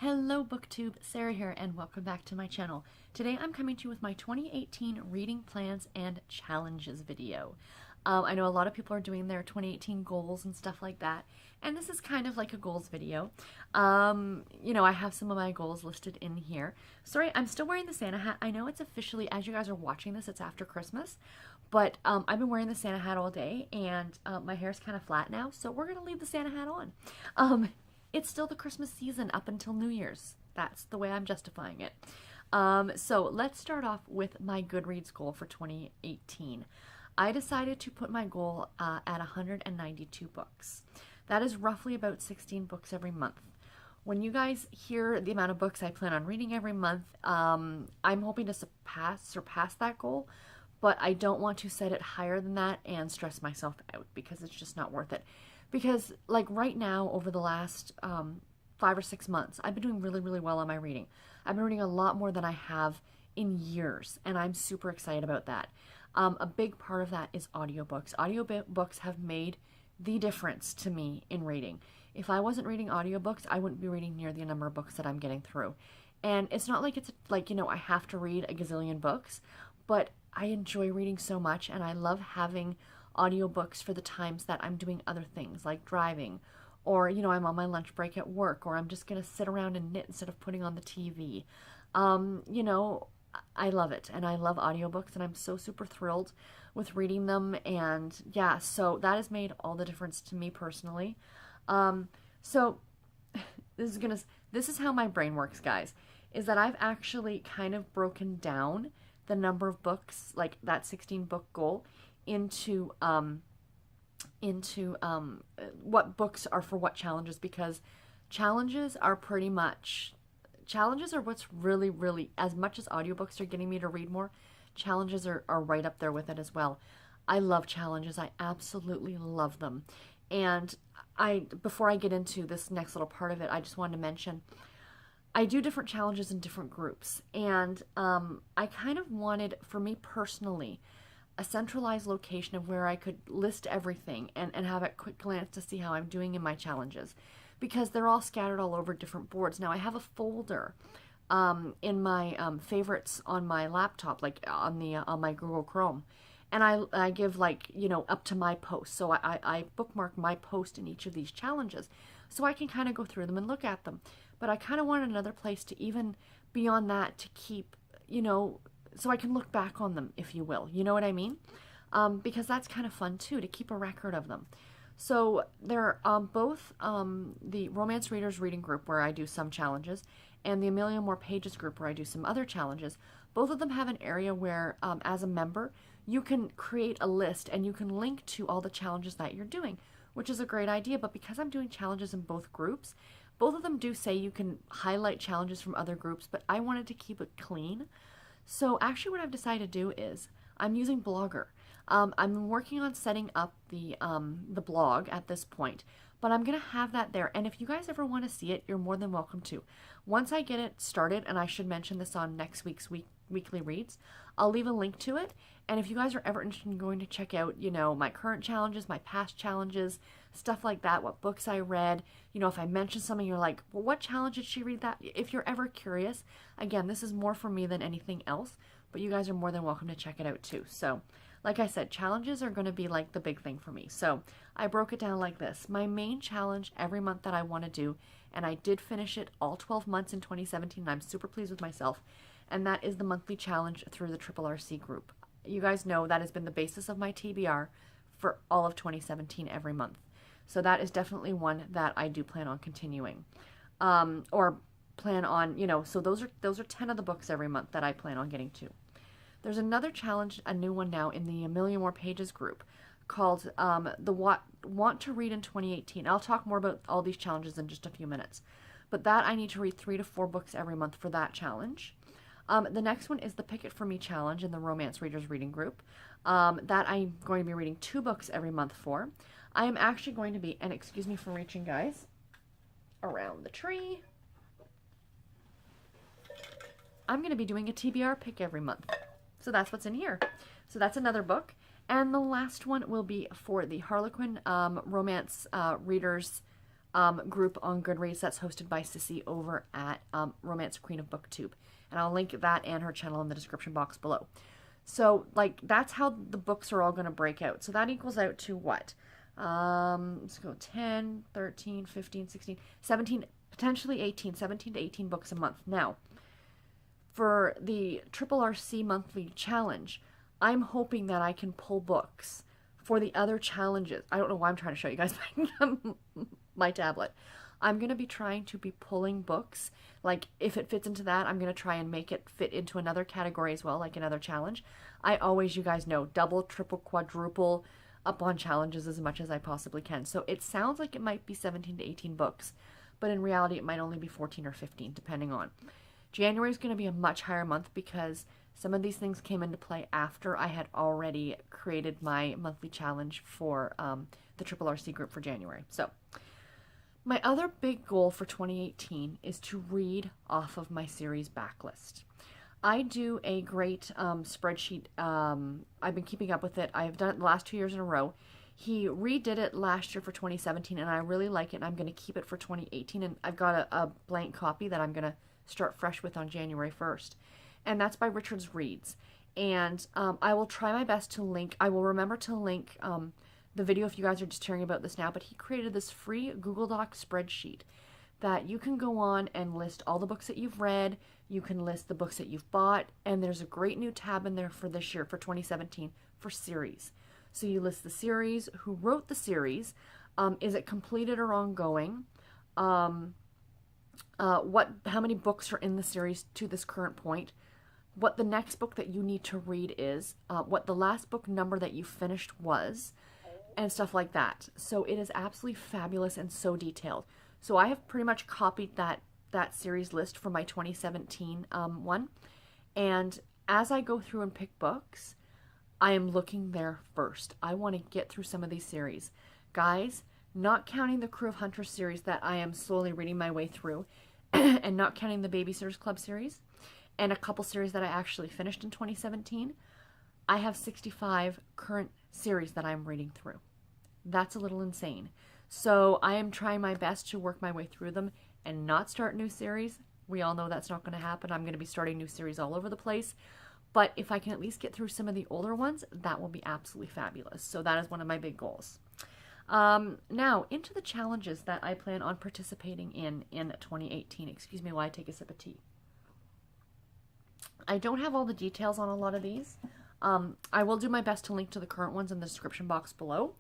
Hello Booktube, Sarah here and welcome back to my channel. Today I'm coming to you with my 2018 reading plans and challenges video. I know a lot of people are doing their 2018 goals and stuff like that, and this is kind of like a goals video. I have some of my goals listed in here. Sorry, I'm still wearing the Santa hat. I know it's officially, as you guys are watching this, it's after Christmas, but I've been wearing the Santa hat all day and my hair's kind of flat now, so we're going to leave the Santa hat on. It's still the Christmas season up until New Year's. That's the way I'm justifying it. So let's start off with my Goodreads goal for 2018. I decided to put my goal at 192 books. That is roughly about 16 books every month. When you guys hear the amount of books I plan on reading every month, I'm hoping to surpass that goal, but I don't want to set it higher than that and stress myself out because it's just not worth it. Because like right now, over the last 5 or 6 months, I've been doing really, really well on my reading. I've been reading a lot more than I have in years, and I'm super excited about that. A big part of that is audiobooks. Audiobooks have made the difference to me in reading. If I wasn't reading audiobooks, I wouldn't be reading near the number of books that I'm getting through. And it's not like it's like, I have to read a gazillion books, but I enjoy reading so much, and I love having audiobooks for the times that I'm doing other things like driving, or I'm on my lunch break at work, or I'm just gonna sit around and knit instead of putting on the TV. I love it, and I love audiobooks, and I'm so super thrilled with reading them. And yeah, so that has made all the difference to me personally. So this is how my brain works, guys, is that I've actually kind of broken down the number of books, like that 16 book goal, into what books are for what challenges, because challenges are what's really, really, as much as audiobooks are getting me to read more, challenges are right up there with it as well. I love challenges. I absolutely love them. And before I get into this next little part of it, I just wanted to mention I do different challenges in different groups, and I kind of wanted, for me personally, a centralized location of where I could list everything and have a quick glance to see how I'm doing in my challenges, because they're all scattered all over different boards. Now I have a folder in my favorites on my laptop, like on my Google Chrome, and I give up to my post. So I bookmark my post in each of these challenges, so I can kind of go through them and look at them. But I kind of want another place to even beyond that to keep, so I can look back on them, if you will. You know what I mean? Because that's kind of fun too, to keep a record of them. So they're both the Romance Readers Reading Group, where I do some challenges, and the A Million More Pages group, where I do some other challenges. Both of them have an area where, as a member, you can create a list and you can link to all the challenges that you're doing, which is a great idea. But because I'm doing challenges in both groups, both of them do say you can highlight challenges from other groups, but I wanted to keep it clean. So actually what I've decided to do is I'm using Blogger. I'm working on setting up the blog at this point, but I'm going to have that there. And if you guys ever want to see it, you're more than welcome to. Once I get it started, and I should mention this on next week's weekly reads, I'll leave a link to it. And if you guys are ever interested in going to check out, my current challenges, my past challenges, stuff like that, what books I read, if I mention something, you're like, well, what challenge did she read that? If you're ever curious, again, this is more for me than anything else, but you guys are more than welcome to check it out too. So, like I said, challenges are going to be like the big thing for me. So I broke it down like this. My main challenge every month that I want to do, and I did finish it all 12 months in 2017, and I'm super pleased with myself, and that is the monthly challenge through the RRRC group. You guys know that has been the basis of my TBR for all of 2017 every month. So that is definitely one that I do plan on continuing. Or plan on, so those are 10 of the books every month that I plan on getting to. There's another challenge, a new one now in the A Million More Pages group, called the Want to Read in 2018. I'll talk more about all these challenges in just a few minutes. But that I need to read 3 to 4 books every month for that challenge. The next one is the Pick It For Me challenge in the Romance Readers Reading Group. That I'm going to be reading 2 books every month for. I am actually going to be, and excuse me for reaching, guys, around the tree. I'm going to be doing a TBR pick every month. So that's what's in here. So that's another book. And the last one will be for the Harlequin Romance Readers group on Goodreads that's hosted by Sissy over at Romance Queen of Booktube. And I'll link that and her channel in the description box below. So, like, that's how the books are all going to break out. So that equals out to what? Let's go 10, 13, 15, 16, 17, potentially 18, 17 to 18 books a month. Now, for the Triple RC monthly challenge, I'm hoping that I can pull books for the other challenges. I don't know why I'm trying to show you guys my tablet. I'm going to be trying to be pulling books. Like, if it fits into that, I'm going to try and make it fit into another category as well, like another challenge. I always, you guys know, double, triple, quadruple up on challenges as much as I possibly can. So it sounds like it might be 17 to 18 books, but in reality, it might only be 14 or 15, depending on. January is going to be a much higher month because some of these things came into play after I had already created my monthly challenge for the Triple RC group for January. So my other big goal for 2018 is to read off of my series backlist. I do a great spreadsheet. I've been keeping up with it. I've done it the last 2 years in a row. He redid it last year for 2017, and I really like it, and I'm going to keep it for 2018. And I've got a blank copy that I'm going to start fresh with on January 1st. And that's by Richard's Reads. And I will try my best to link. I will remember to link the video if you guys are just hearing about this now, but he created this free Google Doc spreadsheet that you can go on and list all the books that you've read. You can list the books that you've bought, and there's a great new tab in there for this year, for 2017, for series. So you list the series, who wrote the series, is it completed or ongoing, how many books are in the series to this current point, what the next book that you need to read is, what the last book number that you finished was, and stuff like that. So it is absolutely fabulous and so detailed. So I have pretty much copied that series list for my 2017 one. And as I go through and pick books, I am looking there first. I want to get through some of these series. Guys, not counting the Crew of Hunters series that I am slowly reading my way through, and not counting the Babysitters Club series, and a couple series that I actually finished in 2017, I have 65 current series that I'm reading through. That's a little insane. So I am trying my best to work my way through them and not start new series. We all know that's not going to happen. I'm going to be starting new series all over the place. But if I can at least get through some of the older ones, that will be absolutely fabulous. So that is one of my big goals. Now, into the challenges that I plan on participating in 2018. Excuse me while I take a sip of tea. I don't have all the details on a lot of these. I will do my best to link to the current ones in the description box below.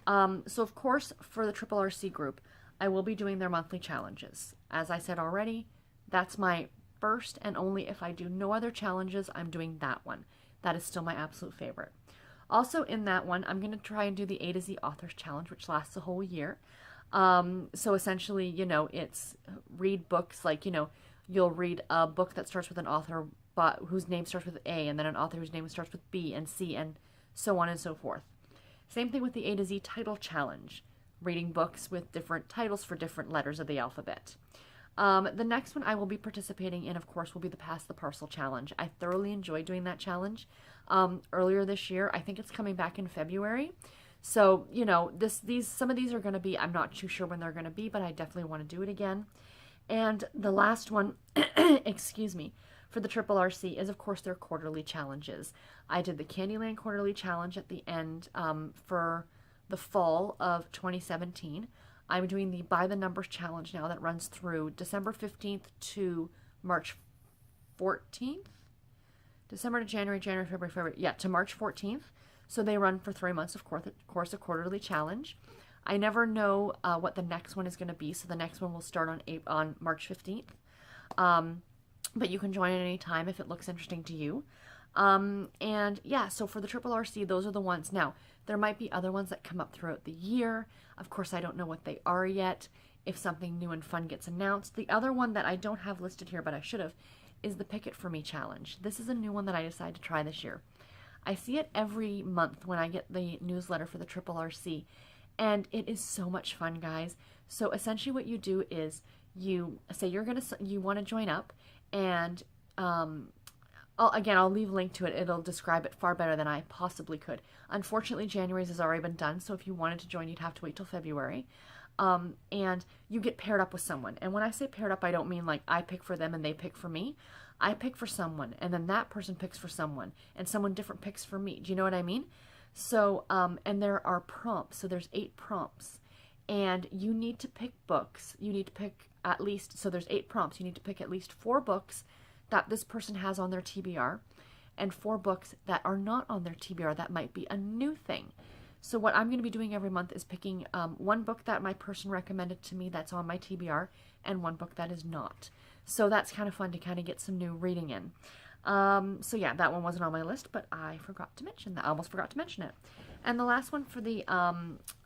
So of course, for the Triple RC group, I will be doing their monthly challenges. As I said already, that's my first and only. If I do no other challenges, I'm doing that one. That is still my absolute favorite. Also in that one, I'm going to try and do the A to Z Authors Challenge, which lasts a whole year. So essentially, you know, it's read books like, you know, you'll read a book that starts with an author but whose name starts with A, and then an author whose name starts with B and C, and so on and so forth. Same thing with the A to Z Title Challenge, reading books with different titles for different letters of the alphabet. The next one I will be participating in, of course, will be the Pass the Parcel Challenge. I thoroughly enjoyed doing that challenge earlier this year. I think it's coming back in February. So, you know, some of these are going to be, I'm not too sure when they're going to be, but I definitely want to do it again. And the last one, excuse me, for the Triple RC is, of course, their quarterly challenges. I did the Candyland Quarterly Challenge at the end for the fall of 2017. I'm doing the By the Numbers Challenge now that runs through December 15th to March 14th? December to January, February, yeah, to March 14th. So they run for 3 months, of course, a quarterly challenge. I never know what the next one is going to be, so the next one will start on March 15th. But you can join at any time if it looks interesting to you. And yeah, so for the Triple RC, those are the ones. Now, there might be other ones that come up throughout the year. Of course, I don't know what they are yet. If something new and fun gets announced. The other one that I don't have listed here, but I should have, is the Pick It For Me Challenge. This is a new one that I decided to try this year. I see it every month when I get the newsletter for the Triple RC. And it is so much fun, guys. So essentially what you do is you say you want to join up, and Again, I'll leave a link to it. It'll describe it far better than I possibly could. Unfortunately, January's has already been done, so if you wanted to join, you'd have to wait till February. And you get paired up with someone. And when I say paired up, I don't mean like I pick for them and they pick for me. I pick for someone, and then that person picks for someone, and someone different picks for me. Do you know what I mean? So, and there are prompts. So there's 8 prompts. And you need to pick books. You need to pick at least, so there's 8 prompts. You need to pick at least 4 books that this person has on their TBR, and 4 books that are not on their TBR that might be a new thing. So what I'm going to be doing every month is picking 1 book that my person recommended to me that's on my TBR, and 1 book that is not. So that's kind of fun to kind of get some new reading in. So yeah, that one wasn't on my list, but I forgot to mention that. I almost forgot to mention it. And the last one for the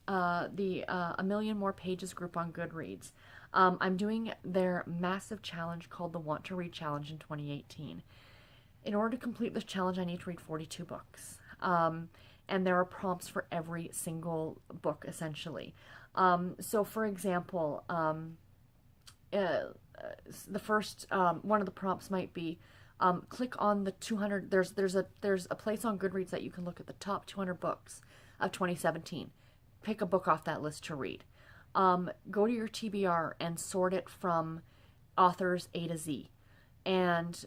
A Million More Pages group on Goodreads. I'm doing their massive challenge called the Want to Read Challenge in 2018. In order to complete this challenge, I need to read 42 books. And there are prompts for every single book, essentially. So, for example, the first one of the prompts might be click on the 200. There's a place on Goodreads that you can look at the top 200 books of 2017. Pick a book off that list to read. Go to your TBR and sort it from authors A to Z, and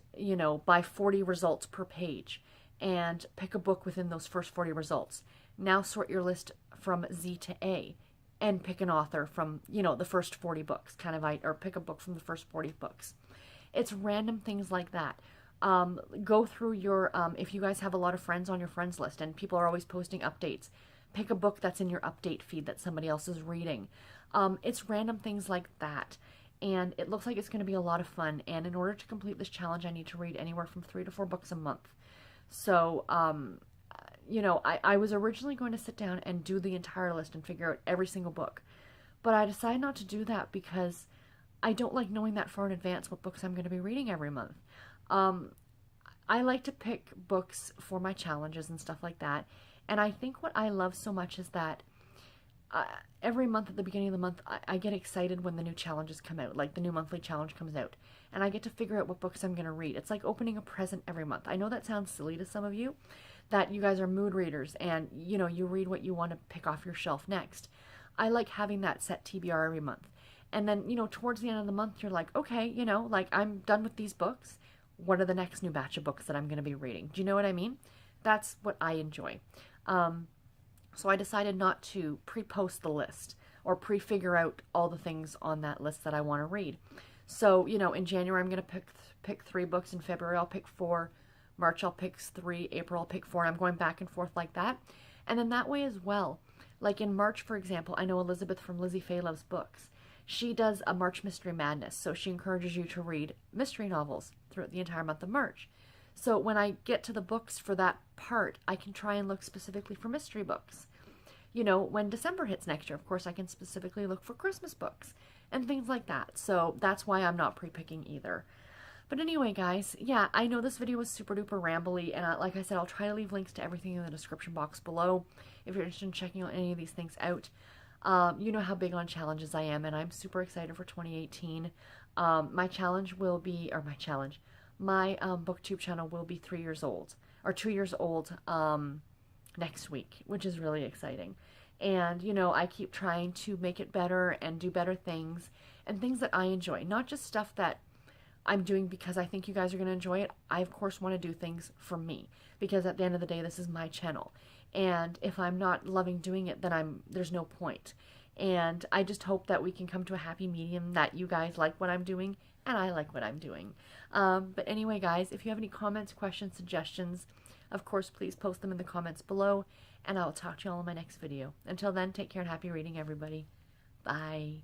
by 40 results per page, and pick a book within those first 40 results. Now sort your list from Z to A, and pick an author from the first 40 books, or pick a book from the first 40 books. It's random things like that. Go through your if you guys have a lot of friends on your friends list and people are always posting updates, pick a book that's in your update feed that somebody else is reading. It's random things like that. And it looks like it's going to be a lot of fun. And in order to complete this challenge, I need to read anywhere from 3 to 4 books a month. So, I was originally going to sit down and do the entire list and figure out every single book. But I decided not to do that because I don't like knowing that far in advance what books I'm going to be reading every month. I like to pick books for my challenges and stuff like that. And I think what I love so much is that every month at the beginning of the month, I get excited when the new challenges come out, like the new monthly challenge comes out. And I get to figure out what books I'm going to read. It's like opening a present every month. I know that sounds silly to some of you, that you guys are mood readers and, you read what you want to pick off your shelf next. I like having that set TBR every month. And then, towards the end of the month, you're like, okay, I'm done with these books. What are the next new batch of books that I'm going to be reading? Do you know what I mean? That's what I enjoy. So I decided not to pre-post the list or pre-figure out all the things on that list that I want to read. So, in January, I'm going to pick 3 books. In February, I'll pick 4. March, I'll pick 3. April, I'll pick 4. And I'm going back and forth like that. And then that way as well. Like in March, for example, I know Elizabeth from Lizzie, Faye Loves Books. She does a March Mystery Madness. So she encourages you to read mystery novels throughout the entire month of March. So when I get to the books for that part, I can try and look specifically for mystery books. When December hits next year, of course, I can specifically look for Christmas books and things like that. So that's why I'm not pre-picking either. But anyway, guys, yeah, I know this video was super duper rambly, and like I said, I'll try to leave links to everything in the description box below if you're interested in checking out any of these things out. You know how big on challenges I am, and I'm super excited for 2018. My Booktube channel will be 3 years old, or 2 years old next week, which is really exciting. And, I keep trying to make it better and do better things and things that I enjoy, not just stuff that I'm doing because I think you guys are going to enjoy it. I, of course, want to do things for me because at the end of the day, this is my channel. And if I'm not loving doing it, then there's no point. And I just hope that we can come to a happy medium that you guys like what I'm doing and I like what I'm doing. But anyway, guys, if you have any comments, questions, suggestions, of course, please post them in the comments below, and I'll talk to you all in my next video. Until then, take care and happy reading, everybody. Bye.